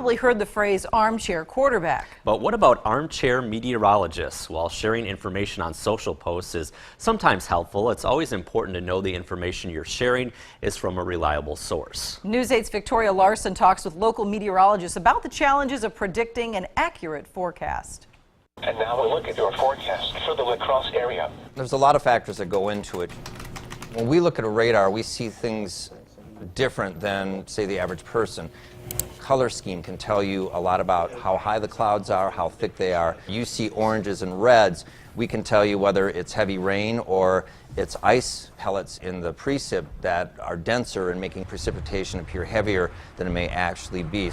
probably heard the phrase armchair quarterback. But what about armchair meteorologists? While sharing information on social posts is sometimes helpful, it's always important to know the information you're sharing is from a reliable source. News 8's Victoria Larson talks with local meteorologists about the challenges of predicting an accurate forecast. And now we'll look at your forecast for the La Crosse area. There's a lot of factors that go into it. When we look at a radar, we see things different than, say, the average person. Color scheme can tell you a lot about how high the clouds are, how thick they are. You see oranges and reds, we can tell you whether it's heavy rain or it's ice pellets in the precip that are denser and making precipitation appear heavier than it may actually be.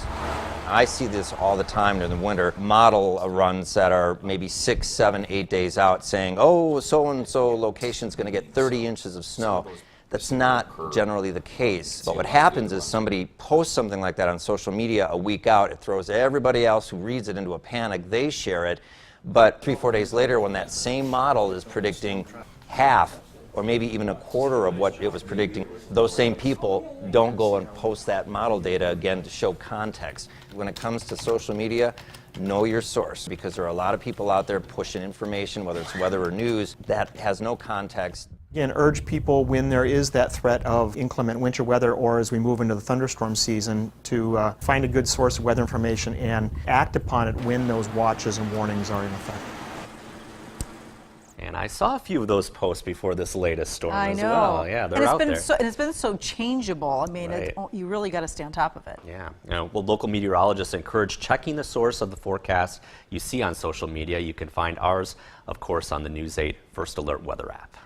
I see this all the time during the winter. Model runs that are maybe 6, 7, 8 days out saying, oh, so-and-so location's going to get 30 inches of snow. That's not generally the case. But what happens is somebody posts something like that on social media a week out. It throws everybody else who reads it into a panic. They share it. But 3, 4 days later, when that same model is predicting half or maybe even a quarter of what it was predicting, those same people don't go and post that model data again to show context. When it comes to social media, know your source, because there are a lot of people out there pushing information, whether it's weather or news, that has no context. Again, urge people when there is that threat of inclement winter weather or as we move into the thunderstorm season to find a good source of weather information and act upon it when those watches and warnings are in effect. And I saw a few of those posts before this latest storm I as know. well. Yeah, they're out there. And it's been so changeable. I mean, Right. you really got to stay on top of it. Yeah. Well, local meteorologists encourage checking the source of the forecast you see on social media. You can find ours, of course, on the News 8 First Alert weather app.